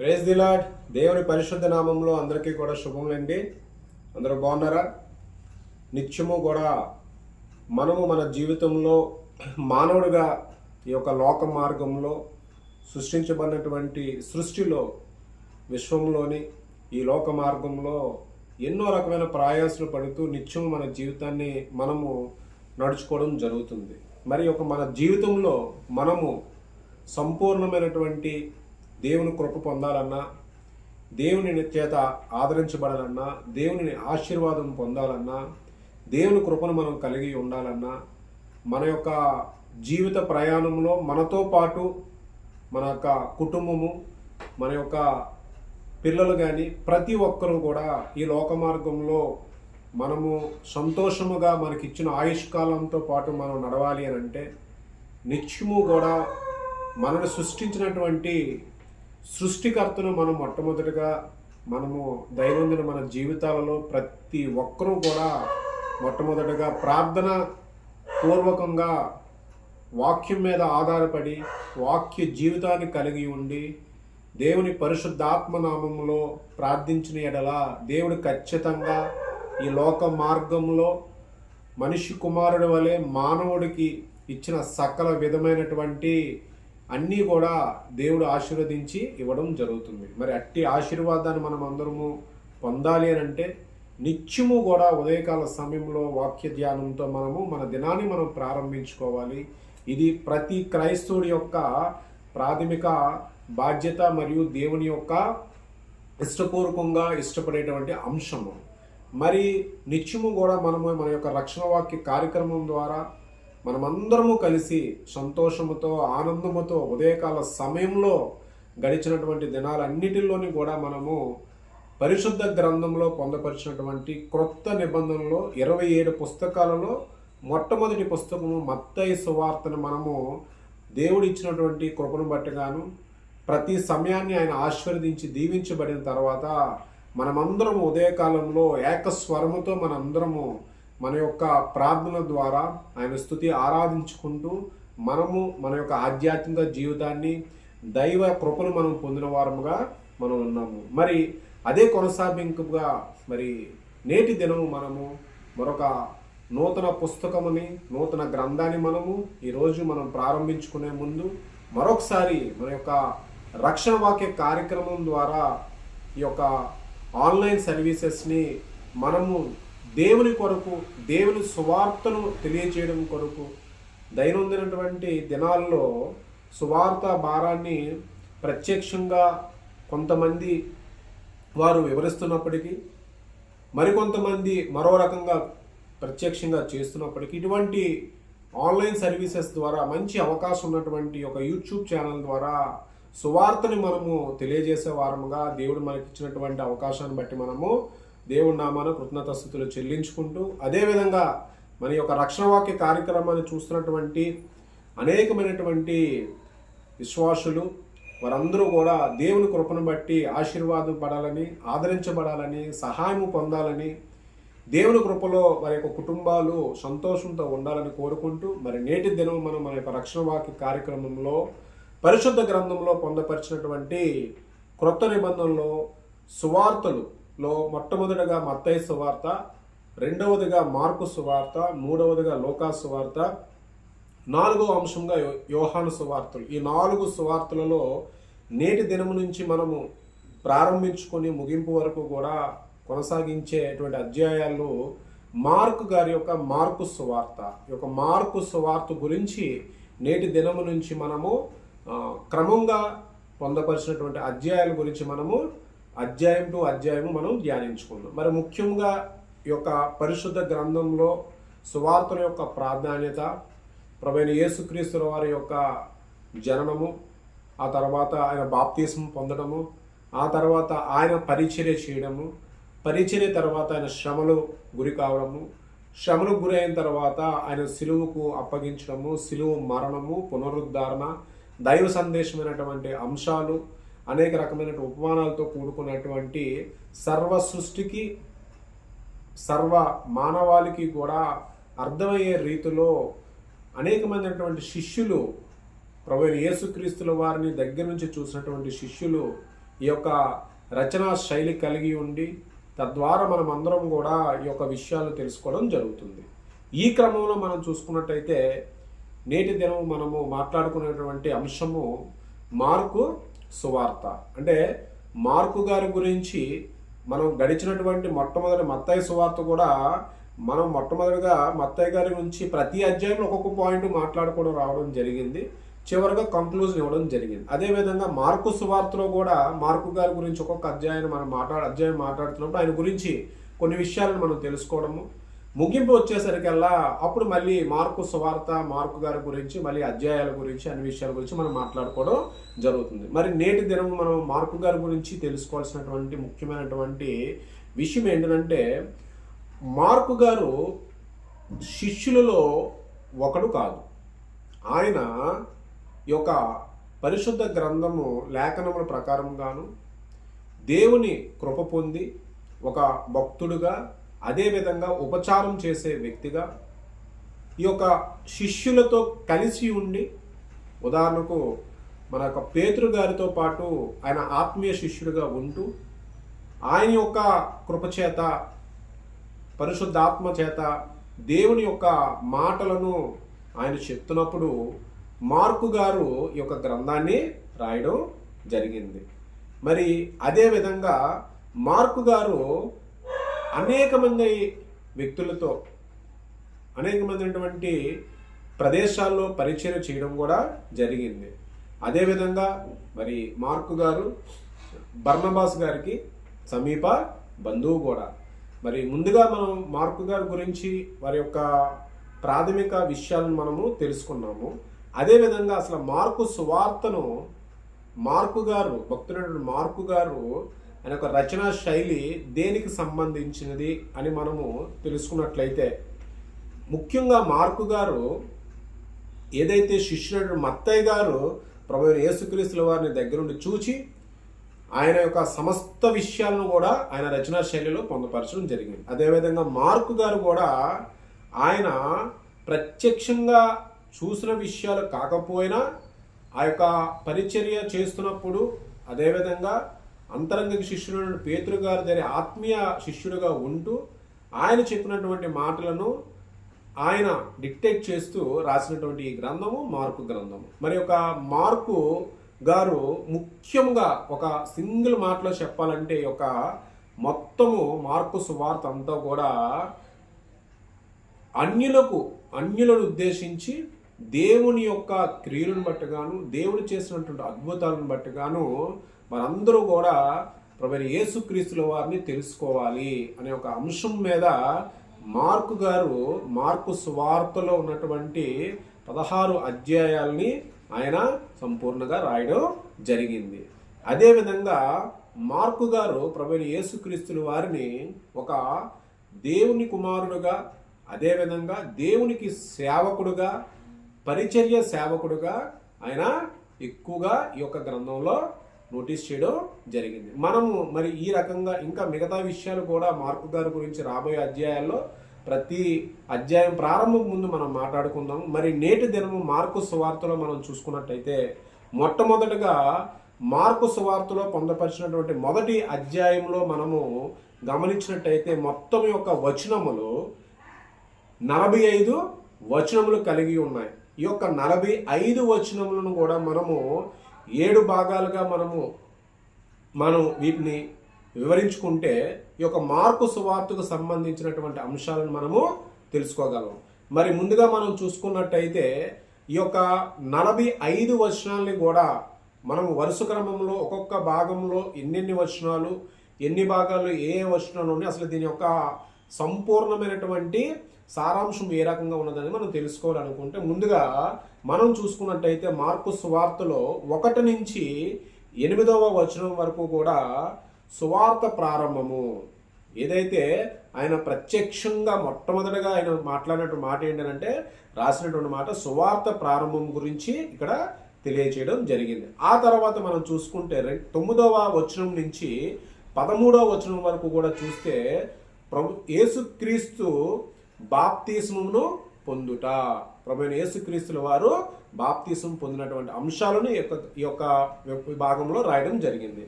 Praise the lord. దేవుని పరిశుద్ధ నామంలో అందరికీ కూడా శుభములండి. అందరూ బాగున్నారా? నిత్యము కూడా మనము మన జీవితంలో మానవుడిగా ఈ యొక్క లోక మార్గంలో సృష్టించబడినటువంటి సృష్టిలో విశ్వంలోని ఈ లోక మార్గంలో ఎన్నో రకమైన ప్రయాసాలు పడుతూ నిత్యము మన జీవితాన్ని మనము నడుచుకోవడం జరుగుతుంది. మరి మన జీవితంలో మనము సంపూర్ణమైనటువంటి దేవుని కృప పొందాలన్నా, దేవుని చేత ఆదరించబడాలన్నా, దేవుని ఆశీర్వాదం పొందాలన్నా, దేవుని కృపను మనం కలిగి ఉండాలన్నా, మన యొక్క జీవిత ప్రయాణంలో మనతో పాటు మన యొక్క కుటుంబము, మన యొక్క పిల్లలు కానీ ప్రతి ఒక్కరూ కూడా ఈ లోక మార్గంలో మనము సంతోషముగా మనకిచ్చిన ఆయుష్కాలంతో పాటు మనం నడవాలి అని అంటే నిత్యము కూడా మనను సృష్టించినటువంటి సృష్టికర్తను మనం మొట్టమొదటిగా మనము దైనందిన మన జీవితాలలో ప్రతి ఒక్కరూ కూడా మొట్టమొదటిగా ప్రార్థన పూర్వకంగా వాక్యం మీద ఆధారపడి వాక్య జీవితాన్ని కలిగి ఉండి దేవుని పరిశుద్ధాత్మ నామములో ప్రార్థించిన ఎడల దేవుడు ఖచ్చితంగా ఈ లోక మార్గంలో మనిషి కుమారుడి వలె మానవుడికి ఇచ్చిన సకల విధమైనటువంటి అన్నీ కూడా దేవుడు ఆశీర్వదించి ఇవ్వడం జరుగుతుంది. మరి అట్టి ఆశీర్వాదాన్ని మనం అందరము పొందాలి అని అంటే నిత్యము కూడా ఉదయకాల సమయంలో వాక్య ధ్యానంతో మనము మన దినాన్ని మనం ప్రారంభించుకోవాలి. ఇది ప్రతి క్రైస్తవుడి యొక్క ప్రాథమిక బాధ్యత మరియు దేవుని యొక్క ఇష్టపూర్వకంగా ఇష్టపడేటువంటి అంశము. మరి నిత్యము కూడా మనము మన యొక్క రక్షణ వాక్య కార్యక్రమం ద్వారా మనమందరము కలిసి సంతోషముతో ఆనందముతో ఉదయకాల సమయంలో గడిచినటువంటి దినాలన్నిటిలోని కూడా మనము పరిశుద్ధ గ్రంథంలో పొందపరిచినటువంటి క్రొత్త నిబంధనలో 27 పుస్తకాలలో మొట్టమొదటి పుస్తకము మత్తయి సువార్తను మనము దేవుడు ఇచ్చినటువంటి కృపను బట్టిగాను ప్రతి సమయాన్ని ఆయన ఆశీర్వదించి దీవించబడిన తర్వాత మనమందరము ఉదయకాలంలో ఏకస్వరముతో మనందరము మన యొక్క ప్రార్థన ద్వారా ఆయన స్తుతి ఆరాధించుకుంటూ మనము మన యొక్క ఆధ్యాత్మిక జీవితాన్ని దైవ కృపను మనం పొందిన వారముగా మనం ఉన్నాము. మరి అదే కొనసాగింపుగా మరి నేటి దినము మనము మరొక నూతన పుస్తకముని నూతన గ్రంథాన్ని మనము ఈరోజు మనం ప్రారంభించుకునే ముందు మరొకసారి మన యొక్క రక్షణ వాక్య కార్యక్రమం ద్వారా ఈ యొక్క ఆన్లైన్ సర్వీసెస్ని మనము దేవుని కొరకు దేవుని సువార్తను తెలియజేయడం కొరకు దైనందినటువంటి దినాల్లో సువార్త భారాన్ని ప్రత్యక్షంగా కొంతమంది వారు వివరిస్తున్నప్పటికీ మరికొంతమంది మరో రకంగా ప్రత్యక్షంగా చేస్తున్నప్పటికీ ఇటువంటి ఆన్లైన్ సర్వీసెస్ ద్వారా మంచి అవకాశం ఉన్నటువంటి ఒక యూట్యూబ్ ఛానల్ ద్వారా సువార్తని మనము తెలియజేసే వారముగా దేవుడు మనకి ఇచ్చినటువంటి అవకాశాన్ని బట్టి మనము దేవుడి నామాన కృతజ్ఞతాస్తుతులు చెల్లించుకుంటూ అదేవిధంగా మన యొక్క రక్షణ వాక్య కార్యక్రమాన్ని చూస్తున్నటువంటి అనేకమైనటువంటి విశ్వాసులు వారందరూ కూడా దేవుని కృపను బట్టి ఆశీర్వాదపడాలని, ఆదరించబడాలని, సహాయం పొందాలని, దేవుని కృపలో వారి యొక్క కుటుంబాలు సంతోషంతో ఉండాలని కోరుకుంటూ మరి నేటి దినం మనం మన యొక్క రక్షణ వాక్య కార్యక్రమంలో పరిశుద్ధ గ్రంథంలో పొందపరిచినటువంటి క్రొత్త నిబంధనలో సువార్తలు లో మొట్టమొదటిగా మత్తయి సువార్త, రెండవదిగా మార్కు సువార్త, మూడవదిగా లూకా సువార్త, 4వ అంశంగా యోహాను సువార్తలు. ఈ 4 సువార్తలలో నేటి దినము నుంచి మనము ప్రారంభించుకొని ముగింపు వరకు కూడా కొనసాగించేటువంటి అధ్యాయాలు మార్కు గారి యొక్క మార్కు సువార్త. ఈ యొక్క మార్కు సువార్త గురించి నేటి దినము నుంచి మనము క్రమంగా పొందపరిచినటువంటి అధ్యాయాల గురించి మనము అధ్యాయం టు అధ్యాయము మనం ధ్యానించుకున్నాం. మరి ముఖ్యంగా ఈ యొక్క పరిశుద్ధ గ్రంథంలో సువార్తల యొక్క ప్రాధాన్యత, ప్రభువైన యేసుక్రీస్తు వారి యొక్క జననము, ఆ తర్వాత ఆయన బాప్తిస్మం పొందడము, ఆ తర్వాత ఆయన పరిచర్య చేయడము, పరిచర్య తర్వాత ఆయన శ్రమలు గురి కావడము, శ్రమలకు గురి అయిన తర్వాత ఆయన సిలువకు అప్పగించడము, సిలువ మరణము, పునరుద్ధరణ, దైవ సందేశమైనటువంటి అంశాలు, అనేక రకమైన ఉపమానాలతో కూడుకున్నటువంటి సర్వ సృష్టికి సర్వ మానవాళికి కూడా అర్థమయ్యే రీతిలో అనేకమైనటువంటి శిష్యులు ప్రభువైన యేసుక్రీస్తుల వారిని దగ్గర నుంచి చూసినటువంటి శిష్యులు ఈ యొక్క రచనా శైలి కలిగి ఉండి తద్వారా మనం అందరం కూడా ఈ యొక్క విషయాలు తెలుసుకోవడం జరుగుతుంది. ఈ క్రమంలో మనం చూసుకున్నట్టయితే నేటి దినం మనము మాట్లాడుకునేటువంటి అంశము మార్కు సువార్త. అంటే మార్కు గారి గురించి మనం గడిచినటువంటి మొట్టమొదటి మత్తయి సువార్త కూడా మనం మొట్టమొదటిగా మత్తయి గారి గురించి ప్రతి అధ్యాయంలో ఒక్కొక్క పాయింట్ మాట్లాడుకోవడం రావడం జరిగింది, చివరిగా కంక్లూజన్ ఇవ్వడం జరిగింది. అదేవిధంగా మార్కు సువార్తలో కూడా మార్కు గారి గురించి ఒక్కొక్క అధ్యాయాన్ని మనం మాట్లాడుతున్నప్పుడు ఆయన గురించి కొన్ని విషయాలను మనం తెలుసుకోవడము, ముగింపు వచ్చేసరికల్లా అప్పుడు మళ్ళీ మార్కు సువార్త మార్కు గారి గురించి మళ్ళీ అధ్యాయాల గురించి అన్ని విషయాల గురించి మనం మాట్లాడుకోవడం జరుగుతుంది. మరి నేటి దినం మనం మార్కు గారి గురించి తెలుసుకోవాల్సినటువంటి ముఖ్యమైనటువంటి విషయం ఏంటంటే మార్కు గారు శిష్యులలో ఒకడు కాదు. ఆయన ఈ యొక్క పరిశుద్ధ గ్రంథము లేఖనముల ప్రకారంగాను దేవుని కృప పొంది ఒక భక్తుడుగా, అదేవిధంగా ఉపచారం చేసే వ్యక్తిగా ఈ యొక్క శిష్యులతో కలిసి ఉండి, ఉదాహరణకు మన యొక్క పేతురు గారితో పాటు ఆయన ఆత్మీయ శిష్యుడిగా ఉంటూ ఆయన యొక్క కృపచేత పరిశుద్ధాత్మ చేత దేవుని యొక్క మాటలను ఆయన చెప్తున్నప్పుడు మార్కు గారు ఈ యొక్క గ్రంథాన్ని రాయడం జరిగింది. మరి అదేవిధంగా మార్కు గారు అనేక మంది వ్యక్తులతో అనేకమైనటువంటి ప్రదేశాల్లో పరిచయం చేయడం కూడా జరిగింది. అదేవిధంగా మరి మార్కు గారు బర్నబాస్ గారికి సమీప బంధువు కూడా. మరి ముందుగా మనం మార్కు గారి గురించి వారి యొక్క ప్రాథమిక విషయాలను మనము తెలుసుకున్నాము. అదేవిధంగా అసలు మార్కు సువార్తను మార్కు గారు భక్తుడైన మార్కు గారు ఆయన యొక్క రచనా శైలి దేనికి సంబంధించినది అని మనము తెలుసుకున్నట్లయితే, ముఖ్యంగా మార్కు గారు ఏదైతే శిష్యుడు మత్తయి గారు ప్రభువైన యేసుక్రీస్తుల వారిని దగ్గరుండి చూచి ఆయన యొక్క సమస్త విషయాలను కూడా ఆయన రచనా శైలిలో పొందుపరచడం జరిగింది. అదేవిధంగా మార్కు గారు కూడా ఆయన ప్రత్యక్షంగా చూసిన విషయాలు కాకపోయినా ఆ యొక్క పరిచర్య చేస్తున్నప్పుడు, అదేవిధంగా అంతరంగిక శిష్యుడు పేతురు గారి దగ్గర ఆత్మీయ శిష్యుడిగా ఉంటూ ఆయన చెప్పినటువంటి మాటలను ఆయన డిక్టేట్ చేస్తూ రాసినటువంటి ఈ గ్రంథము మార్కు గ్రంథము. మరి ఒక మార్కు గారు ముఖ్యంగా ఒక సింగిల్ మాటలో చెప్పాలంటే ఒక మొత్తము మార్కు సువార్త అంతా కూడా అన్యులను ఉద్దేశించి దేవుని యొక్క క్రియలను బట్టిగాను, దేవుడు చేసినటువంటి అద్భుతాలను బట్టిగాను మనందరూ కూడా ప్రభువైన యేసుక్రీస్తుల వారిని తెలుసుకోవాలి అనే ఒక అంశం మీద మార్కు గారు మార్కు సువార్తలో ఉన్నటువంటి 16 అధ్యాయాల్ని ఆయన సంపూర్ణంగా రాయడం జరిగింది. అదేవిధంగా మార్కు గారు ప్రభువైన యేసుక్రీస్తుల వారిని ఒక దేవుని కుమారుడుగా, అదేవిధంగా దేవునికి సేవకుడుగా, పరిచర్య సేవకుడుగా ఆయన ఎక్కువగా ఈ యొక్క గ్రంథంలో నోటీస్ చేయడం జరిగింది. మనము మరి ఈ రకంగా ఇంకా మిగతా విషయాలు కూడా మార్కు గారి గురించి రాబోయే అధ్యాయాల్లో ప్రతి అధ్యాయం ప్రారంభం ముందు మనం మాట్లాడుకుందాం. మరి నేటి దినము మార్కు సువార్తలో మనం చూసుకున్నట్టయితే మొట్టమొదటిగా మార్కు సువార్తలో పొందపరిచినటువంటి మొదటి అధ్యాయంలో మనము గమనించినట్టయితే మొత్తం యొక్క వచనములు 45 వచనములు కలిగి ఉన్నాయి. ఈ యొక్క 45 వచనములను కూడా మనము 7 భాగాలుగా మనం వీటిని వివరించుకుంటే ఈ యొక్క మార్కు సువార్తకు సంబంధించినటువంటి అంశాలను మనము తెలుసుకోగలం. మరి ముందుగా మనం చూసుకున్నట్టయితే ఈ యొక్క 45 వచనాలని కూడా మనం వరుస క్రమంలో ఒక్కొక్క భాగంలో ఎన్ని వచనాలు, ఎన్ని భాగాలు, ఏ వచనాలు ఉన్నాయి, అసలు దీని యొక్క సంపూర్ణమైనటువంటి సారాంశం ఏ రకంగా ఉన్నదని మనం తెలుసుకోవాలనుకుంటే ముందుగా మనం చూసుకున్నట్టయితే మార్కు సువార్తలో 1 నుంచి 8వ వచనం వరకు కూడా సువార్త ప్రారంభము. ఏదైతే ఆయన ప్రత్యక్షంగా మొట్టమొదటిగా ఆయన మాట్లాడినట్టు మాట ఏంటంటే రాసినటువంటి మాట సువార్త ప్రారంభం గురించి ఇక్కడ తెలియచేయడం జరిగింది. ఆ తర్వాత మనం చూసుకుంటే 9వ వచనం నుంచి 13వ వచనం వరకు కూడా చూస్తే యేసుక్రీస్తు బాప్తిస్మమును పొందుట, ప్రభువైన యేసుక్రీస్తుల వారు బాప్తిస్మం పొందినటువంటి అంశాలను ఈ యొక్క భాగంలో రాయడం జరిగింది.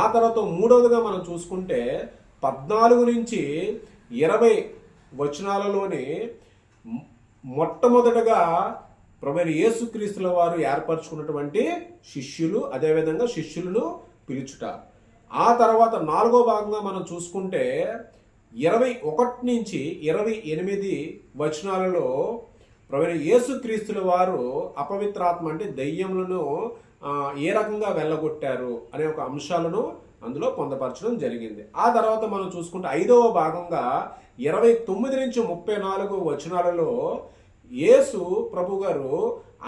ఆ తర్వాత మూడవదిగా మనం చూసుకుంటే 14 నుంచి 20 వచనాలలోని మొట్టమొదటగా ప్రభువైన యేసుక్రీస్తుల వారు ఏర్పరచుకున్నటువంటి శిష్యులు, అదేవిధంగా శిష్యులను పిలుచుట. ఆ తర్వాత 4వ భాగంగా మనం చూసుకుంటే 21 నుంచి 28 వచనాలలో ప్రభువైన యేసుక్రీస్తుల వారు అపవిత్రాత్మ అంటే దెయ్యములను ఏ రకంగా వెళ్ళగొట్టారు అనే ఒక అంశాలను అందులో పొందపరచడం జరిగింది. ఆ తర్వాత మనం చూసుకుంటే 5వ భాగంగా 29 నుంచి 34 వచనాలలో యేసు ప్రభు గారు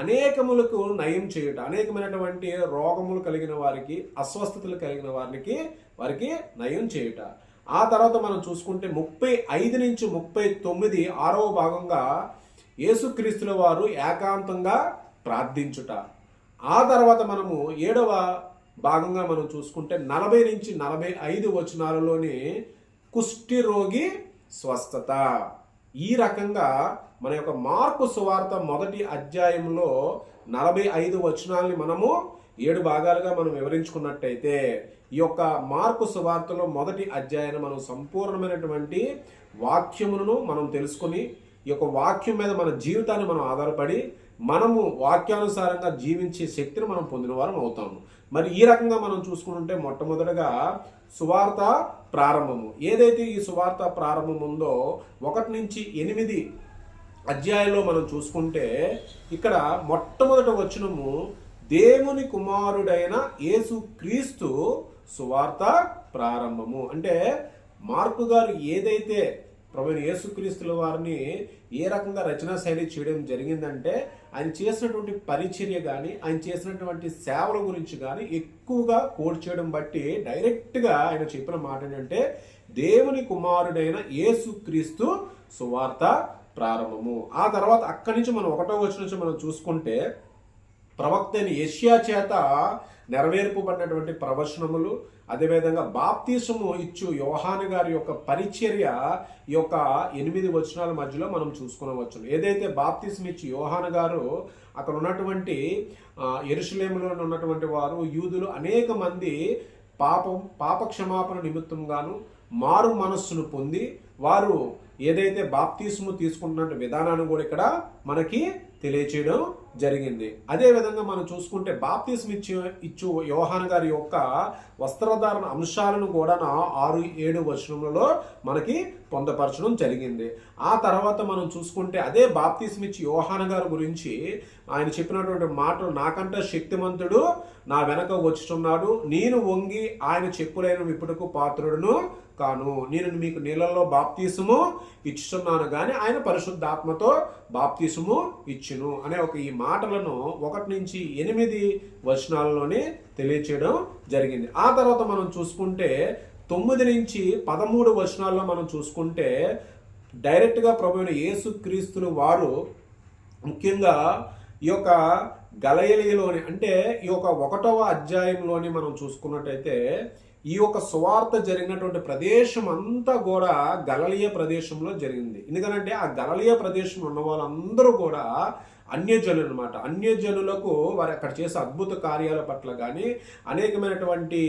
అనేకములకు నయం చేయుట, అనేకమైనటువంటి రోగములు కలిగిన వారికి, అస్వస్థతలు కలిగిన వారికి నయం చేయుట. ఆ తర్వాత మనం చూసుకుంటే 35 నుంచి 39 6వ భాగంగా యేసుక్రీస్తుల వారు ఏకాంతంగా ప్రార్థించుట. ఆ తర్వాత మనము 7వ భాగంగా మనం చూసుకుంటే 40 నుంచి 45 వచనాలలోని కుష్టి రోగి స్వస్థత. ఈ రకంగా మన యొక్క మార్కు సువార్త మొదటి అధ్యాయంలో 45 వచనాలని మనము 7 భాగాలుగా మనం వివరించుకున్నట్టయితే ఈ యొక్క మార్కు సువార్తలో మొదటి అధ్యాయాన్ని మనం సంపూర్ణమైనటువంటి వాక్యములను మనం తెలుసుకుని ఈ యొక్క వాక్యం మీద మన జీవితాన్ని మనం ఆధారపడి మనము వాక్యానుసారంగా జీవించే శక్తిని మనం పొందిన వారం అవుతాము. మరి ఈ రకంగా మనం చూసుకుంటే మొట్టమొదటగా సువార్త ప్రారంభము. ఏదైతే ఈ సువార్త ప్రారంభం ఉందో 1 నుంచి 8 అధ్యాయంలో మనం చూసుకుంటే ఇక్కడ మొట్టమొదట వచనము దేవుని కుమారుడైన యేసు క్రీస్తు సువార్త ప్రారంభము. అంటే మార్కు గారు ఏదైతే ప్రభువైన యేసుక్రీస్తుల వారిని ఏ రకంగా రచనా శైలి చేయడం జరిగిందంటే ఆయన చేసినటువంటి పరిచర్య కానీ ఆయన చేసినటువంటి సేవల గురించి కానీ ఎక్కువగా కోట్ చేయడం బట్టి డైరెక్ట్గా ఆయన చెప్పిన మాట ఏంటంటే దేవుని కుమారుడైన యేసుక్రీస్తు సువార్త ప్రారంభము. ఆ తర్వాత అక్కడి నుంచి మనం 1వ వచనం నుంచి మనం చూసుకుంటే ప్రవక్త అయిన యెషయా చేత నెరవేర్పబడినటువంటి ప్రవచనములు, అదేవిధంగా బాప్తీసము ఇచ్చు యోహాను గారి యొక్క పరిచర్య ఈ యొక్క 8 వచనాల మధ్యలో మనం చూసుకునవచ్చు. ఏదైతే బాప్తీసం ఇచ్చి యోహాను గారు అక్కడ ఉన్నటువంటి యెరూషలేములో ఉన్నటువంటి వారు యూదులు అనేక మంది పాప క్షమాపణ నిమిత్తం గాను మారు మనస్సును పొంది వారు ఏదైతే బాప్తీసము తీసుకుంటున్న విధానాన్ని కూడా ఇక్కడ మనకి తెలియచేయడం జరిగింది. అదే విధంగా మనం చూసుకుంటే బాప్తీసం ఇచ్చు యోహాను గారి యొక్క వస్త్రధారణ అంశాలను కూడా 6-7 వచనములలో మనకి పొందపరచడం జరిగింది. ఆ తర్వాత మనం చూసుకుంటే అదే బాప్తీసం ఇచ్చి యోహాను గారి గురించి ఆయన చెప్పినటువంటి మాటలు, నాకంటే శక్తిమంతుడు నా వెనక వచ్చుచున్నాడు, నేను వంగి ఆయన చెప్పులైన విప్పుటకు పాత్రుడును కాను, నేను మీకు నీళ్ళల్లో బాప్తీసము ఇచ్చుచున్నాను కానీ ఆయన పరిశుద్ధాత్మతో బాప్తీసము ఇచ్చును అనే ఒక ఈ మాటలను 1 నుంచి 8 వచనాలలోనే తెలియచేయడం జరిగింది. ఆ తర్వాత మనం చూసుకుంటే 9 నుంచి 13 వచనాల్లో మనం చూసుకుంటే డైరెక్ట్గా ప్రభువైన యేసుక్రీస్తులు వారు ముఖ్యంగా ఈ యొక్క గలయలిలోని అంటే ఈ యొక్క 1వ అధ్యాయంలోని మనం చూసుకున్నట్టయితే ఈ యొక్క సువార్త జరిగినటువంటి ప్రదేశం అంతా కూడా గలిలయ ప్రదేశంలో జరిగింది. ఎందుకంటే ఆ గలిలయ ప్రదేశంలో ఉన్న వాళ్ళందరూ కూడా అన్యజనులు అనమాట. అన్యజనులకు వారు అక్కడ చేసే అద్భుత కార్యాల పట్ల కానీ అనేకమైనటువంటి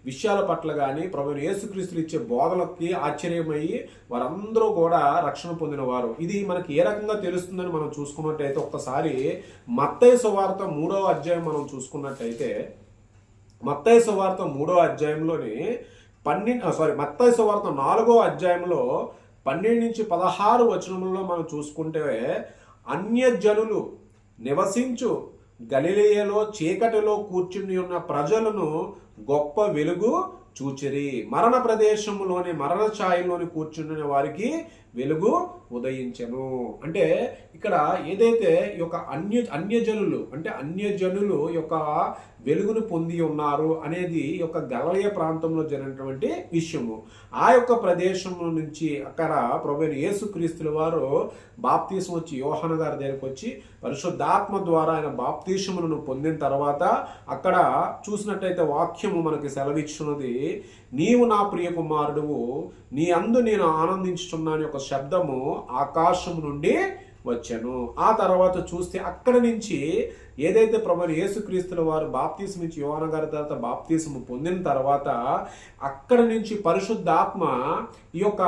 విషయాల పట్ల కానీ ప్రభువైన యేసుక్రీస్తులు ఇచ్చే బోధలకి ఆశ్చర్యమయ్యి వారందరూ కూడా రక్షణ పొందిన వారు. ఇది మనకి ఏ రకంగా తెలుస్తుందని మనం చూసుకున్నట్టయితే ఒక్కసారి మత్తయి సువార్త 3వ అధ్యాయం మనం చూసుకున్నట్టయితే మత్తయి సువార్త 3వ అధ్యాయంలోని మత్తయి సువార్త 4వ అధ్యాయంలో 12 నుంచి 16 వచనములలో మనం చూసుకుంటే అన్యజనులు నివసించు గలిలయలో చీకటిలో కూర్చుని ఉన్న ప్రజలను గొప్ప వెలుగు చూచిరి, మరణ ప్రదేశంలోని మరణ ఛాయలోని కూర్చున్న వారికి వెలుగు ఉదయించెను. అంటే ఇక్కడ ఏదైతే ఈ యొక్క అన్యజనులు యొక్క వెలుగును పొంది ఉన్నారు అనేది ఈ యొక్క గలిలయ ప్రాంతంలో జరిగినటువంటి విషయము. ఆ యొక్క ప్రదేశం నుంచి అక్కడ ప్రభువైన యేసుక్రీస్తుల వారు బాప్తీసం వచ్చి యోహాను గారి దగ్గరికి వచ్చి పరిశుద్ధాత్మ ద్వారా ఆయన బాప్తీసములను పొందిన తర్వాత అక్కడ చూసినట్టయితే వాక్యము మనకి సెలవిచ్చున్నది, నీవు నా ప్రియ కుమారుడువు, నీ అందు నేను ఆనందించుచున్నాను యొక్క శబ్దము ఆకాశం నుండి వచ్చాను. ఆ తర్వాత చూస్తే అక్కడి నుంచి ఏదైతే ప్రభువైన యేసుక్రీస్తుల వారు బాప్తీసం ఇచ్చి యోహాను గారి తర్వాత బాప్తీసం పొందిన తర్వాత అక్కడి నుంచి పరిశుద్ధాత్మ ఈ యొక్క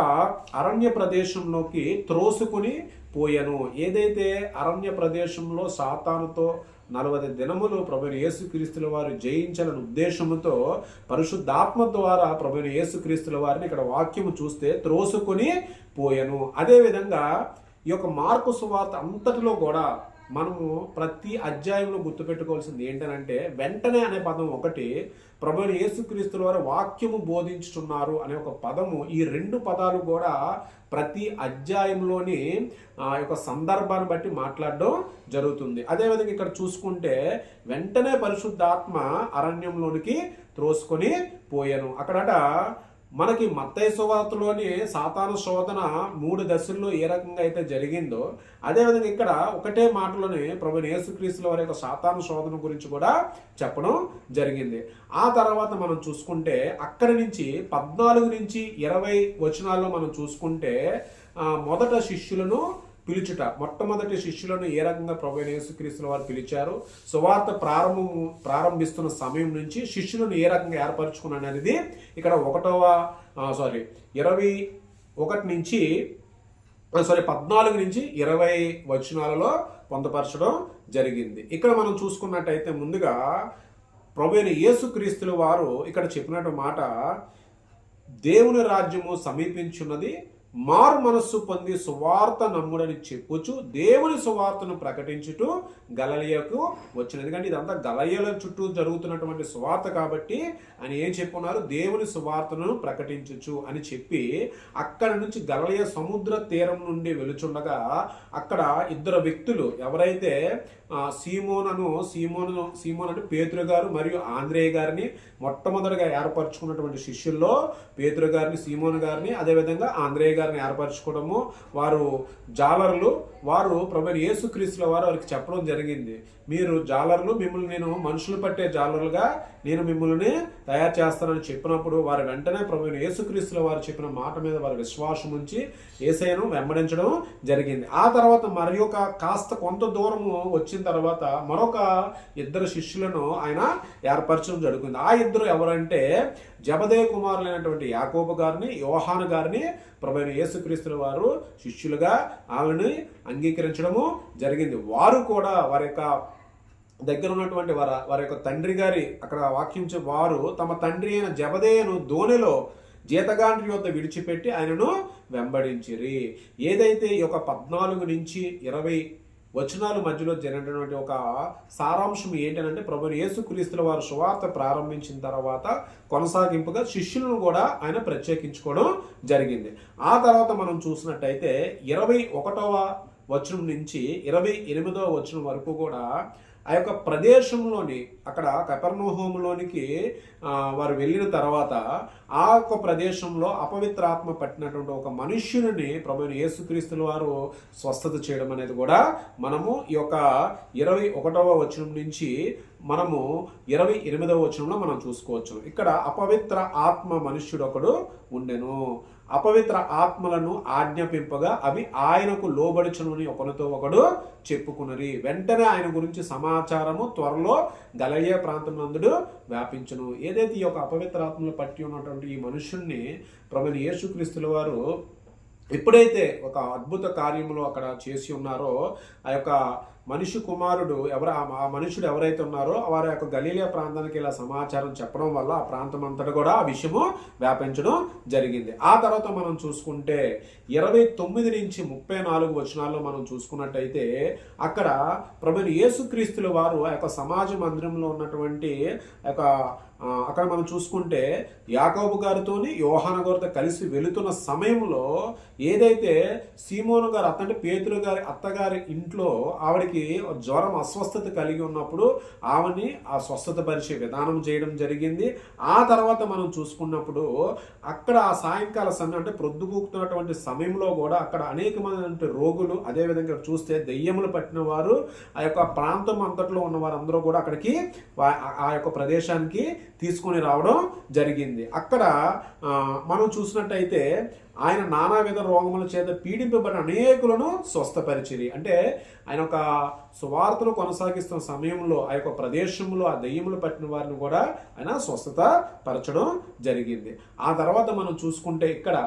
అరణ్య ప్రదేశంలోకి త్రోసుకుని పోయాను. ఏదైతే అరణ్య ప్రదేశంలో సాతానుతో 40 దినములు ప్రభువైన యేసుక్రీస్తుల వారు జయించాలని ఉద్దేశంతో పరిశుద్ధాత్మ ద్వారా ప్రభువైన యేసుక్రీస్తుల వారిని ఇక్కడ వాక్యము చూస్తే త్రోసుకొని పోయాను. అదేవిధంగా ఈ యొక్క మార్కు సువార్త అంతటిలో కూడా మనము ప్రతి అధ్యాయంలో గుర్తుపెట్టుకోవాల్సింది ఏంటంటే వెంటనే అనే పదం ఒకటి, ప్రభువైన యేసుక్రీస్తుల వారు వాక్యము బోధించుతున్నారు అనే ఒక పదము, ఈ 2 పదాలు కూడా ప్రతి అధ్యాయంలోని యొక్క సందర్భాన్ని బట్టి మాట్లాడడం జరుగుతుంది. అదేవిధంగా ఇక్కడ చూసుకుంటే వెంటనే పరిశుద్ధాత్మ అరణ్యంలోనికి త్రోసుకొని పోయాను. అక్కడట మనకి మత్తయి సువార్తలోని సాతాను శోధన 3 దశల్లో ఏ రకంగా అయితే జరిగిందో అదేవిధంగా ఇక్కడ ఒకటే మాటలోనే ప్రభువైన యేసుక్రీస్తుల వారి యొక్క సాతాను శోధన గురించి కూడా చెప్పడం జరిగింది. ఆ తర్వాత మనం చూసుకుంటే అక్కడి నుంచి 14 నుంచి 20 వచనాల్లో మనం చూసుకుంటే మొదట శిష్యులను పిలుచుట, మొట్టమొదటి శిష్యులను ఏ రకంగా ప్రభువైన యేసుక్రీస్తుల వారు పిలిచారు, సువార్త ప్రారంభిస్తున్న సమయం నుంచి శిష్యులను ఏ రకంగా ఏర్పరచుకున్నాడు అనేది ఇక్కడ 14 నుంచి 20 వచనాలలో పొందుపరచడం జరిగింది. ఇక్కడ మనం చూసుకున్నట్టయితే ముందుగా ప్రభువైన యేసుక్రీస్తుల వారు ఇక్కడ చెప్పినట్టు మాట, దేవుని రాజ్యము సమీపించున్నది, మారు మనస్సు పొంది సువార్త నమ్ముడని చెప్పుచు దేవుని సువార్తను ప్రకటించుటూ గలిలయకు వచ్చిన. ఎందుకంటే ఇదంతా గలిలయ చుట్టూ జరుగుతున్నటువంటి సువార్త కాబట్టి ఆయన ఏం చెప్పున్నారు, దేవుని సువార్తను ప్రకటించుచు అని చెప్పి అక్కడ నుంచి గలిలయ సముద్ర తీరం నుండి వెలుచుండగా అక్కడ 2 వ్యక్తులు ఎవరైతే సీమోను అంటే పేతురు గారు మరియు ఆంద్రేయ గారిని మొట్టమొదటిగా ఏర్పరచుకున్నటువంటి శిష్యుల్లో పేతురు గారిని, సీమోను గారిని, అదేవిధంగా ఆంద్రేయ గారిని ఏర్పరచుకోవడము, వారు జాలర్లు, వారు ప్రభువైన యేసుక్రీస్తుల వారు వారికి చెప్పడం జరిగింది, మీరు జాలర్లు, మిమ్మల్ని నేను మనుషులు పట్టే జాలర్లుగా నేను మిమ్మల్ని తయారు చేస్తానని చెప్పినప్పుడు వారు వెంటనే ప్రభువైన యేసుక్రీస్తుల వారు చెప్పిన మాట మీద వారు విశ్వాసం ఉంచి యేసయ్యను వెంబడించడం జరిగింది. ఆ తర్వాత మరి ఒక కాస్త కొంత దూరము వచ్చిన తర్వాత మరొక 2 శిష్యులను ఆయన ఏర్పరచడం జరుగుతుంది. ఆ 2 ఎవరంటే జబదేయ కుమారులైనటువంటి యాకోబు గారిని, యోహాను గారిని ప్రభువైన యేసుక్రీస్తుల వారు శిష్యులుగా ఆమెను అంగీకరించడము జరిగింది. వారు కూడా వారి యొక్క దగ్గర ఉన్నటువంటి వారి యొక్క తండ్రి గారి అక్కడ వాక్యించే వారు తమ తండ్రి అయిన జబదేయను దోణిలో జీతగాండ్రి యొద్ద విడిచిపెట్టి ఆయనను వెంబడించిరి. ఏదైతే ఈ యొక్క 14 నుంచి 20 వచనాల మధ్యలో జరిగినటువంటి ఒక సారాంశం ఏంటంటే ప్రభువైన యేసుక్రీస్తుల వారు సువార్త ప్రారంభించిన తర్వాత కొనసాగింపుగా శిష్యులను కూడా ఆయన ప్రత్యేకించుకోవడం జరిగింది. ఆ తర్వాత మనం చూసినట్టయితే 21వ వచనం నుంచి 28వ వచనం వరకు కూడా ఆ యొక్క ప్రదేశంలోని అక్కడ కపెర్నహూములోనికి వారు వెళ్ళిన తర్వాత ఆ యొక్క ప్రదేశంలో అపవిత్రాత్మ పట్టినటువంటి ఒక మనుష్యుని ప్రభువైన యేసుక్రీస్తుల వారు స్వస్థత చేయడం అనేది కూడా మనము ఈ యొక్క 21వ వచనం నుంచి మనము 28వ వచనంలో మనం చూసుకోవచ్చు. ఇక్కడ అపవిత్ర ఆత్మ మనుష్యుడు ఒకడు ఉండెను, అపవిత్ర ఆత్మలను ఆజ్ఞాపింపగా అవి ఆయనకు లోబడుచునని ఒకరితో ఒకడు చెప్పుకున్నది. వెంటనే ఆయన గురించి సమాచారము త్వరలో గలిలయ ప్రాంతమందు వ్యాపించును. ఏదైతే ఈ యొక్క అపవిత్ర ఆత్మలు పట్టి ఉన్నటువంటి ఈ మనుషుణ్ణి ప్రభువైన యేసుక్రీస్తుల వారు ఎప్పుడైతే ఒక అద్భుత కార్యములు అక్కడ చేసి ఉన్నారో ఆ యొక్క మనిషి కుమారుడు ఆ మనుషుడు ఎవరైతే ఉన్నారో వారి యొక్క గలిలయ ప్రాంతానికి ఇలా సమాచారం చెప్పడం వల్ల ఆ ప్రాంతం అంతటా కూడా ఆ విషయము వ్యాపించడం జరిగింది. ఆ తర్వాత మనం చూసుకుంటే 29 నుంచి 34 వచనాల్లో మనం చూసుకున్నట్టయితే అక్కడ ప్రభువైన యేసుక్రీస్తుల వారు ఆ యొక్క సమాజ మందిరంలో ఉన్నటువంటి అక్కడ మనం చూసుకుంటే యాకోబు గారితోని యోహాను గారితో కలిసి వెళుతున్న సమయంలో ఏదైతే సీమోను గారు అంటే పేతురు గారి అత్తగారి ఇంట్లో ఆవిడకి జ్వరం అస్వస్థత కలిగి ఉన్నప్పుడు ఆమెని ఆ స్వస్థత పరిచే విధానం చేయడం జరిగింది. ఆ తర్వాత మనం చూసుకున్నప్పుడు అక్కడ ఆ సాయంకాల సమయం అంటే ప్రొద్దుగూకుతున్నటువంటి సమయంలో కూడా అక్కడ అనేకమైన రోగులు, అదేవిధంగా చూస్తే దెయ్యములు పట్టిన వారు ఆ యొక్క ప్రాంతం అంతట్లో ఉన్న వారందరూ కూడా అక్కడికి ఆ యొక్క ప్రదేశానికి తీసుకొని రావడం జరిగింది. అక్కడ మనం చూసినట్టయితే ఆయన నానావిధ రోగముల చేత పీడింపబడిన అనేకులను స్వస్థపరిచిరి. అంటే ఆయన ఒక సువార్తను కొనసాగిస్తున్న సమయంలో ఆ యొక్క ప్రదేశంలో ఆ దెయ్యములు పట్టిన వారిని కూడా ఆయన స్వస్థత పరచడం జరిగింది. ఆ తర్వాత మనం చూసుకుంటే ఇక్కడ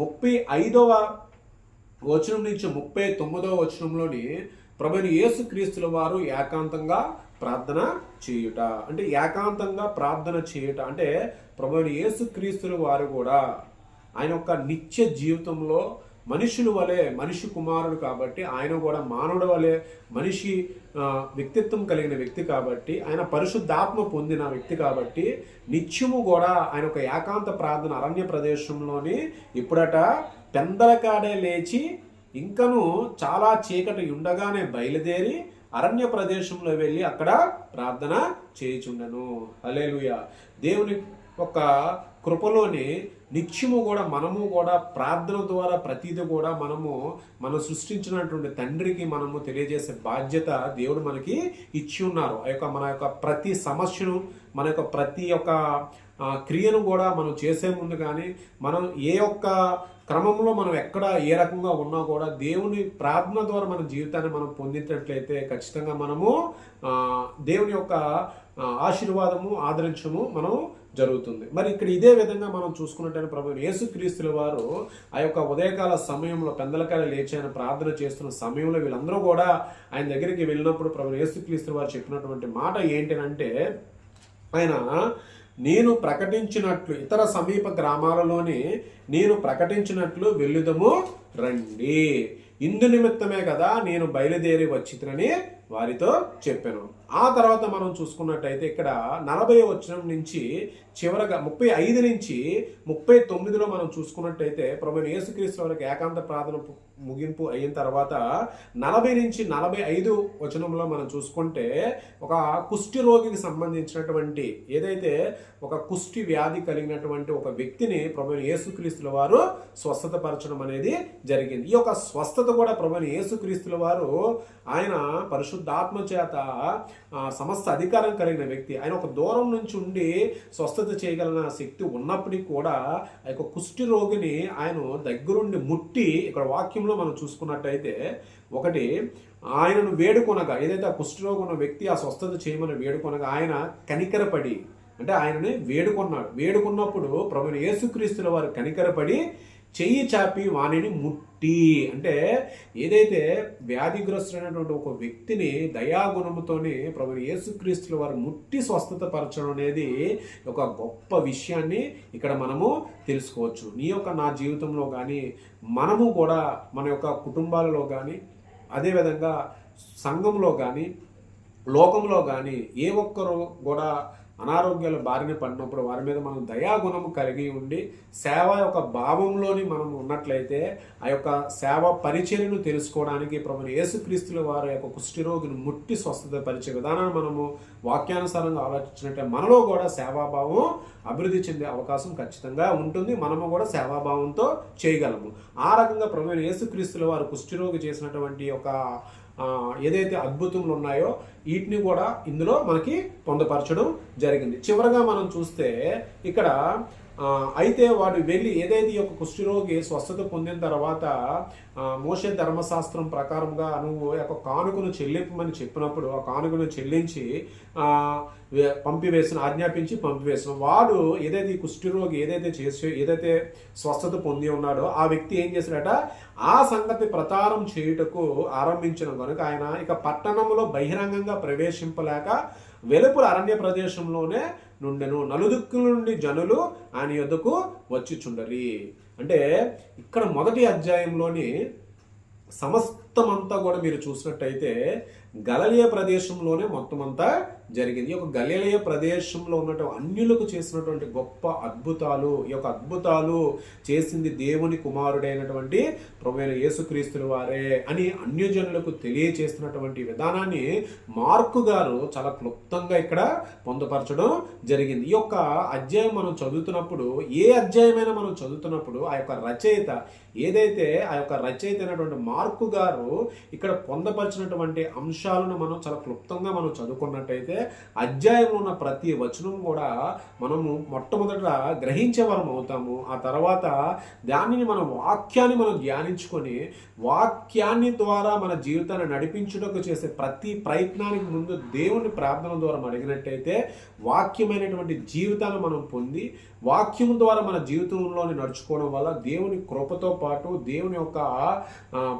35వ వచనం నుంచి 39వ వచనంలోని ప్రభువైన యేసుక్రీస్తుల వారు ఏకాంతంగా ప్రార్థన చేయుట, అంటే ఏకాంతంగా ప్రార్థన చేయుట అంటే ప్రభువైన యేసుక్రీస్తుల వారు కూడా ఆయన యొక్క నిత్య జీవితంలో మనుషుల వలె మనిషి కుమారుడు కాబట్టి ఆయన కూడా మానవుడు వలె మనిషి వ్యక్తిత్వం కలిగిన వ్యక్తి కాబట్టి ఆయన పరిశుద్ధాత్మ పొందిన వ్యక్తి కాబట్టి నిత్యము కూడా ఆయన ఒక ఏకాంత ప్రార్థన అరణ్య ప్రదేశంలోని ఇప్పుడట పెందలకాడే లేచి ఇంకను చాలా చీకటి ఉండగానే బయలుదేరి అరణ్య ప్రదేశంలో వెళ్ళి అక్కడ ప్రార్థన చేయుచుండెను. హల్లెలూయా. దేవుని ఒక కృపలోని నిత్యము కూడా మనము కూడా ప్రార్థన ద్వారా ప్రతిదీ కూడా మనం సృష్టించినటువంటి తండ్రికి మనము తెలియజేసే బాధ్యత దేవుడు మనకి ఇచ్చి ఉన్నారు. మన యొక్క ప్రతి సమస్యను మన యొక్క ప్రతి ఒక్క క్రియను కూడా మనం చేసే ముందు కానీ మనం ఏ ఒక్క క్రమంలో మనం ఎక్కడ ఏ రకంగా ఉన్నా కూడా దేవుని ప్రార్థన ద్వారా మన జీవితాన్ని మనం పొందినట్లయితే ఖచ్చితంగా మనము దేవుని యొక్క ఆశీర్వాదము ఆదరించము మనం జరుగుతుంది. మరి ఇక్కడ ఇదే విధంగా మనం చూసుకున్నట్టయితే ప్రభువైన యేసుక్రీస్తుల వారు ఆ యొక్క ఉదయకాల సమయంలో పెందలకాయ లేచి ఆయన ప్రార్థన చేస్తున్న సమయంలో వీళ్ళందరూ కూడా ఆయన దగ్గరికి వెళ్ళినప్పుడు ప్రభువైన యేసుక్రీస్తుల వారు చెప్పినటువంటి మాట ఏంటంటే ఆయన నేను ప్రకటించినట్లు ఇతర సమీప గ్రామాలలోని నేను ప్రకటించినట్లు వెళ్ళుదము రండి, ఇందు నిమిత్తమే కదా నేను బయలుదేరి వచ్చినని వారితో చెప్పాను. ఆ తర్వాత మనం చూసుకున్నట్టయితే ఇక్కడ 40వ వచనం నుంచి చివరగా 35 నుంచి 39లో మనం చూసుకున్నట్టయితే ప్రభువైన యేసుక్రీస్తు వారికి ఏకాంత ప్రార్థన ముగింపు అయిన తర్వాత 40 నుంచి 45 వచనంలో మనం చూసుకుంటే ఒక కుష్టి రోగికి సంబంధించినటువంటి ఏదైతే ఒక కుష్టి వ్యాధి కలిగినటువంటి ఒక వ్యక్తిని ప్రభువైన యేసుక్రీస్తుల వారు స్వస్థత పరచడం అనేది జరిగింది. ఈ యొక్క స్వస్థత కూడా ప్రభువైన యేసుక్రీస్తుల వారు ఆయన పరిశుద్ధాత్మ చేత సమస్త అధికారం కలిగిన వ్యక్తి. ఆయన ఒక దూరం నుంచి ఉండి స్వస్థత చేయగలిగిన శక్తి ఉన్నప్పటికీ కూడా ఆ యొక్క కుష్టి రోగిని ఆయన దగ్గరుండి ముట్టి ఇక్కడ వాక్యంలో మనం చూసుకున్నట్టయితే ఒకటి ఆయనను వేడుకొనగా ఏదైతే ఆ కుష్టి రోగి ఉన్న వ్యక్తి ఆ స్వస్థత చేయమని వేడుకొనగా ఆయన కనికరపడి అంటే ఆయనని వేడుకున్నప్పుడు ప్రభువైన యేసుక్రీస్తుల వారు కనికరపడి చెయ్యి చాపి వాణిని ముట్టి అంటే ఏదైతే వ్యాధిగ్రస్తుడైనటువంటి ఒక వ్యక్తిని దయాగుణముతోని ప్రభువైన యేసుక్రీస్తుల వారు ముట్టి స్వస్థత పరచడం అనేది ఒక గొప్ప విషయాన్ని ఇక్కడ మనము తెలుసుకోవచ్చు. నా జీవితంలో కానీ మనము కూడా మన యొక్క కుటుంబాలలో కానీ అదేవిధంగా సంఘంలో కానీ లోకంలో కానీ ఏ ఒక్కరు కూడా అనారోగ్యాల బారిన పడినప్పుడు వారి మీద మనం దయాగుణము కలిగి ఉండి సేవ యొక్క భావంలోని మనం ఉన్నట్లయితే ఆ యొక్క సేవ పరిచర్యను తెలుసుకోవడానికి ప్రభువైన యేసుక్రీస్తుల వారి యొక్క కుష్ఠరోగిని ముట్టి స్వస్థత పరిచే విధానాన్ని మనము వాక్యానుసారంగా ఆలోచించినట్టే మనలో కూడా సేవాభావం అభివృద్ధి చెందే అవకాశం ఖచ్చితంగా ఉంటుంది. మనము కూడా సేవాభావంతో చేయగలము. ఆ రకంగా ప్రభువైన యేసుక్రీస్తుల వారు కుష్ఠరోగి చేసినటువంటి ఒక ఏదైతే అద్భుతములు ఉన్నాయో వీటిని కూడా ఇందులో మనకి పొందపరచడం జరిగింది. చివరగా మనం చూస్తే ఇక్కడ అయితే వాడు వెళ్ళి ఏదైతే ఈ యొక్క కుష్ఠరోగి స్వస్థత పొందిన తర్వాత మోషే ధర్మశాస్త్రం ప్రకారంగా నువ్వు యొక్క కానుకను చెల్లింపమని చెప్పినప్పుడు ఆ కానుకను చెల్లించి ఆజ్ఞాపించి పంపివేసిన వాడు ఏదైతే ఈ కుష్ఠరోగి ఏదైతే స్వస్థత పొంది ఉన్నాడో ఆ వ్యక్తి ఏం చేశాడట ఆ సంగతి ప్రచారం చేయుటకు ఆరంభించిన కనుక ఆయన ఇక పట్టణంలో బహిరంగంగా ప్రవేశింపలేక వెలుపల అరణ్య ప్రదేశంలోనే నుండెను. నలుదిక్కుల నుండి జనులు ఆయన యొద్దకు వచ్చిచుండరి. అంటే ఇక్కడ మొదటి అధ్యాయంలోని సమస్తమంతా కూడా మీరు చూసినట్టయితే గలిలయ ప్రదేశంలోనే మొత్తం అంతా జరిగింది. ఈ యొక్క గలిలయ ప్రదేశంలో ఉన్నటువంటి అన్యులకు చేసినటువంటి గొప్ప అద్భుతాలు, ఈ యొక్క అద్భుతాలు చేసింది దేవుని కుమారుడైనటువంటి ప్రభువైన యేసుక్రీస్తుల వారే అని అన్యజనులకు తెలియచేస్తున్నటువంటి విధానాన్ని మార్కు గారు చాలా క్లుప్తంగా ఇక్కడ పొందుపరచడం జరిగింది. ఈ యొక్క అధ్యాయం మనం చదువుతున్నప్పుడు ఏ అధ్యాయమైనా మనం చదువుతున్నప్పుడు ఆ యొక్క రచయిత ఏదైతే ఆ యొక్క రచయిత అయినటువంటి మార్కు గారు ఇక్కడ పొందపరిచినటువంటి అంశం అంశాలను మనం చాలా క్లుప్తంగా మనం చదువుకున్నట్టయితే అధ్యాయంలో ఉన్న ప్రతి వచనం కూడా మనము మొట్టమొదట గ్రహించే వరం అవుతాము. ఆ తర్వాత దానిని మన వాక్యాన్ని మనం ధ్యానించుకొని వాక్యాన్ని ద్వారా మన జీవితాన్ని నడిపించుటకు చేసే ప్రతి ప్రయత్నానికి ముందు దేవుని ప్రార్థన ద్వారా అడిగినట్టయితే వాక్యమైనటువంటి జీవితాన్ని మనం పొంది వాక్యం ద్వారా మన జీవితంలోని నడుచుకోవడం వల్ల దేవుని కృపతో పాటు దేవుని యొక్క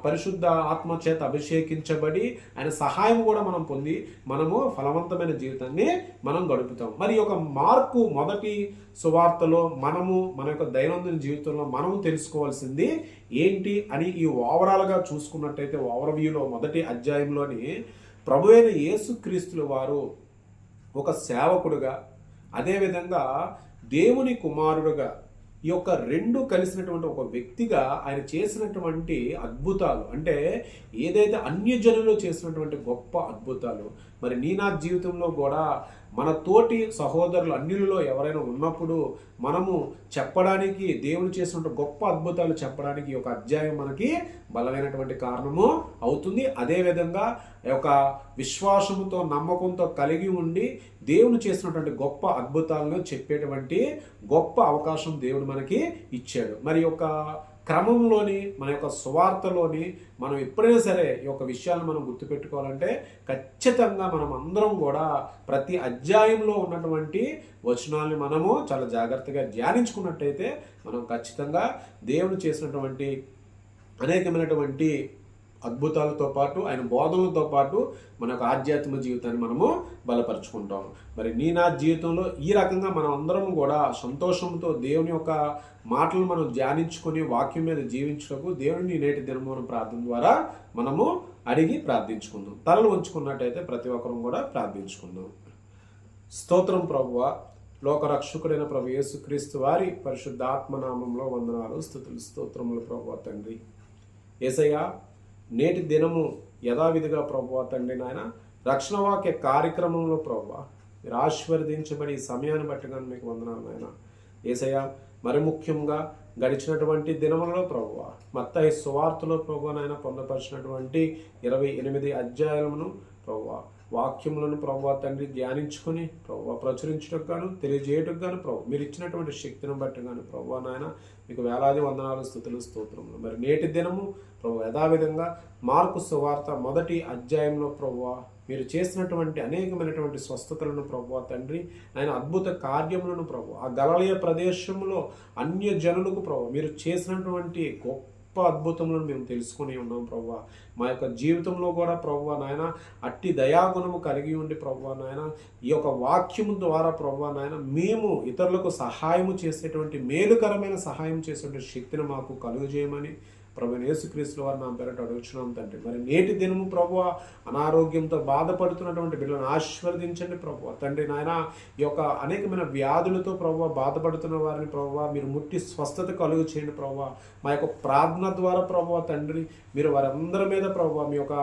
పరిశుద్ధ ఆత్మ చేత అభిషేకించబడి ఆయన సహాయం కూడా మనం పొంది మనము ఫలవంతమైన జీవితాన్ని మనం గడుపుతాం. మరి ఒక మార్కు మొదటి సువార్తలో మనము మన యొక్క దైనందిన జీవితంలో మనము తెలుసుకోవాల్సింది ఏంటి అని ఈ ఓవరాల్గా చూసుకున్నట్టయితే ఓవర్వ్యూలో మొదటి అధ్యాయంలోని ప్రభు అయిన యేసుక్రీస్తుల వారు ఒక సేవకుడుగా అదేవిధంగా దేవుని కుమారుడుగా ఈ యొక్క రెండు కలిసినటువంటి ఒక వ్యక్తిగా ఆయన చేసినటువంటి అద్భుతాలు, అంటే ఏదైతే అన్యజనులు చేసినటువంటి గొప్ప అద్భుతాలు, మరి నా జీవితంలో కూడా మన తోటి సహోదరులు అన్యులలో ఎవరైనా ఉన్నప్పుడు మనము చెప్పడానికి దేవుడు చేసినటువంటి గొప్ప అద్భుతాలు చెప్పడానికి ఒక అధ్యాయం మనకి బలమైనటువంటి కారణము అవుతుంది. అదేవిధంగా ఒక విశ్వాసముతో నమ్మకంతో కలిగి ఉండి దేవుడు చేసినటువంటి గొప్ప అద్భుతాలను చెప్పేటువంటి గొప్ప అవకాశం దేవుడు మనకి ఇచ్చాడు. మరి యొక్క క్రమంలోని మన యొక్క సువార్తలోని మనం ఎప్పుడైనా సరే ఈ యొక్క విషయాలను మనం గుర్తుపెట్టుకోవాలంటే ఖచ్చితంగా మనం అందరం కూడా ప్రతి అధ్యాయంలో ఉన్నటువంటి వచనాల్ని మనము చాలా జాగ్రత్తగా ధ్యానించుకున్నట్టయితే మనం ఖచ్చితంగా దేవుడు చేసినటువంటి అనేకమైనటువంటి అద్భుతాలతో పాటు ఆయన బోధనలతో పాటు మన యొక్క ఆధ్యాత్మిక జీవితాన్ని మనము బలపరుచుకుంటాం. మరి నా జీవితంలో ఈ రకంగా మనం అందరం కూడా సంతోషంతో దేవుని యొక్క మాటలు మనం ధ్యానించుకొని వాక్యం మీద జీవించటకు దేవుని నేటి దినమున ప్రార్థన ద్వారా మనము అడిగి ప్రార్థించుకుందాం. తలలు ఉంచుకున్నట్టయితే ప్రతి ఒక్కరం కూడా ప్రార్థించుకుందాం. స్తోత్రం ప్రభువా, లోకరక్షకుడైన ప్రభు యేసుక్రీస్తు వారి పరిశుద్ధాత్మ నామంలో వందనాలు, స్తుతులు, స్తోత్రములు ప్రభువా తండ్రి. యేసయ్యా, నేటి దినము యథావిధిగా ప్రభువా తండ్రి నాయన రక్షణ వాక్య కార్యక్రమంలో ప్రభువా మీరు ఆశీర్వదించబడి ఈ సమయాన్ని బట్టి కానీ మీకు వందనాలు నాయన. యేసయ్యా, మరి ముఖ్యంగా గడిచినటువంటి దినములలో ప్రభువా మత్తయి సువార్తలో ప్రభువా నాయన పొందపరిచినటువంటి 28 అధ్యాయమును ప్రభువా వాక్యములను ప్రభువా తండ్రి ధ్యానించుకొని ప్రభువా ప్రచురించడానికి గాను తెలియజేయటకు గాను ప్రభు మీరు ఇచ్చినటువంటి శక్తిని బట్టి కానీ ప్రభువా నాయన మీకు వేలాది వందనాలు, స్తుతులు, స్తోత్రములు. మరి నేటి దినము ప్రభు యథావిధంగా మార్కు సువార్త మొదటి అధ్యాయంలో ప్రభువా మీరు చేసినటువంటి అనేకమైనటువంటి స్వస్థతలను ప్రభువా తండ్రి ఆయన అద్భుత కార్యములను ప్రభు ఆ గలిలయ ప్రదేశంలో అన్య జనులకు ప్రభు మీరు చేసినటువంటి గొప్ప అద్భుతములను మేము తెలుసుకుని ఉన్నాం ప్రభువా. మా యొక్క జీవితంలో కూడా ప్రభువా నాయన అట్టి దయాగుణము కలిగి ఉండి ప్రభువా నాయన ఈ యొక్క వాక్యము ద్వారా ప్రభువా నాయన మేము ఇతరులకు సహాయము చేసేటువంటి మేలుకరమైన సహాయం చేసేటువంటి శక్తిని మాకు కలుగజేయమని ప్రభు యేసుక్రీస్తు వారు నా పేరట అడుగుచున్నాం తండ్రి. మరి నేటి దినము ప్రభువా అనారోగ్యంతో బాధపడుతున్నటువంటి బిడ్డలను ఆశీర్వదించండి ప్రభువా తండ్రి నాయన. ఈ యొక్క అనేకమైన వ్యాధులతో ప్రభువా బాధపడుతున్న వారిని ప్రభువా మీరు ముట్టి స్వస్థత కలుగు చేయండి ప్రభువా. మా యొక్క ప్రార్థన ద్వారా ప్రభువా తండ్రి మీరు వారందరి మీద ప్రభువా మీ యొక్క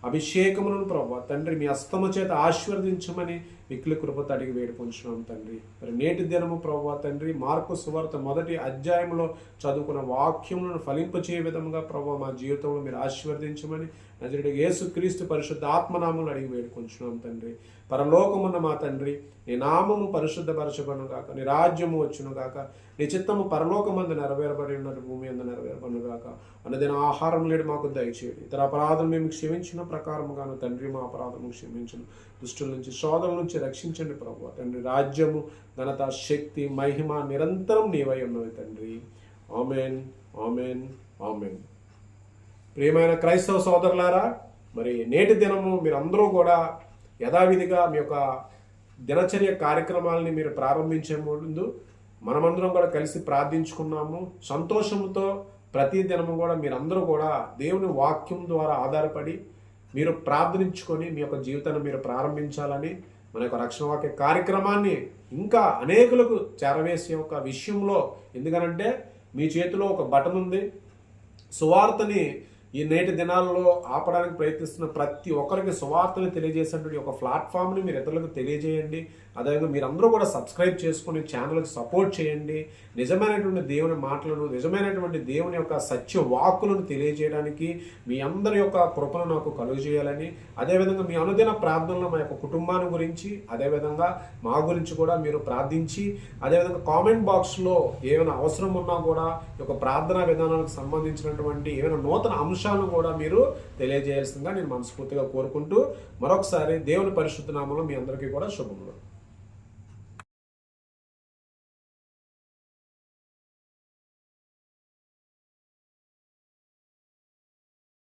అభిషేకములను ప్రభువా తండ్రి మీ హస్తము చేత ఆశీర్వదించమని మిక్కిలి కృపతో అడిగి వేడుకొంచున్నాం తండ్రి. మరి నేటి దినము ప్రభువా తండ్రి మార్కు సువార్త మొదటి అధ్యాయంలో చదువుకున్న వాక్యములను ఫలింపచేయ విధంగా ప్రభువా మా జీవితంలో మీరు ఆశీర్వదించమని నజరేయుడైన యేసుక్రీస్తు పరిశుద్ధ ఆత్మనామములో అడిగి వేడుకొంచున్నాం తండ్రి. పరలోకమున్న మా తండ్రి నీ నామము పరిశుద్ధపరచబడును గాక, నీ రాజ్యము వచ్చును గాక, నీ చిత్తము పరలోకమందు నెరవేరబడి ఉన్నట్టు భూమి అందు నెరవేరబడును గాక. అన్నదిన ఆహారం లేడు మాకు దయచేయండి, ఇతర అపరాధం మేము క్షమించిన ప్రకారముగాను తండ్రి మా అపరాధము క్షమించను, దుష్టుల నుంచి శోధనల నుంచి రక్షించండి ప్రభువా తండ్రి. రాజ్యము ఘనత శక్తి మహిమ నిరంతరం నీవై ఉన్నవి తండ్రి. Amen, amen, amen. ప్రియమైన క్రైస్తవ సోదరులారా, మరి నేటి దినము మీరందరూ కూడా యథావిధిగా మీ యొక్క దినచర్య కార్యక్రమాలని మీరు ప్రారంభించే ముందు మనమందరం కూడా కలిసి ప్రార్థించుకున్నాము. సంతోషంతో ప్రతి దినము కూడా మీరందరూ కూడా దేవుని వాక్యం ద్వారా ఆధారపడి మీరు ప్రార్థించుకొని మీ యొక్క జీవితాన్ని మీరు ప్రారంభించాలని మన యొక్క రక్షణ వాక్య కార్యక్రమాన్ని ఇంకా అనేకులకు చేరవేసే ఒక విషయంలో, ఎందుకనంటే మీ చేతిలో ఒక బటన్ ఉంది. సువార్తని ఈ నేటి దినాల్లో ఆపడానికి ప్రయత్నిస్తున్న ప్రతి ఒక్కరికి సువార్తని తెలియజేసేటువంటి ఒక ప్లాట్ఫామ్ని మీరు ఇతరులకు తెలియజేయండి. అదేవిధంగా మీరందరూ కూడా సబ్స్క్రైబ్ చేసుకుని ఛానల్కి సపోర్ట్ చేయండి. నిజమైనటువంటి దేవుని మాటలను, నిజమైనటువంటి దేవుని యొక్క సత్య వాక్కులను తెలియజేయడానికి మీ అందరి యొక్క కృపను నాకు కలుగజేయాలని, అదేవిధంగా మీ అనుదిన ప్రార్థనలో మా యొక్క కుటుంబాన్ని గురించి, అదేవిధంగా మా గురించి కూడా మీరు ప్రార్థించి, అదేవిధంగా కామెంట్ బాక్స్లో ఏమైనా అవసరం ఉన్నా కూడా ఈ యొక్క ప్రార్థనా విధానాలకు సంబంధించినటువంటి ఏమైనా నూతన అంశాలను కూడా మీరు తెలియజేయాల్సిందిగా నేను మనస్ఫూర్తిగా కోరుకుంటూ మరొకసారి దేవుని పరిశుద్ధ నామములో మీ అందరికీ కూడా శుభములు.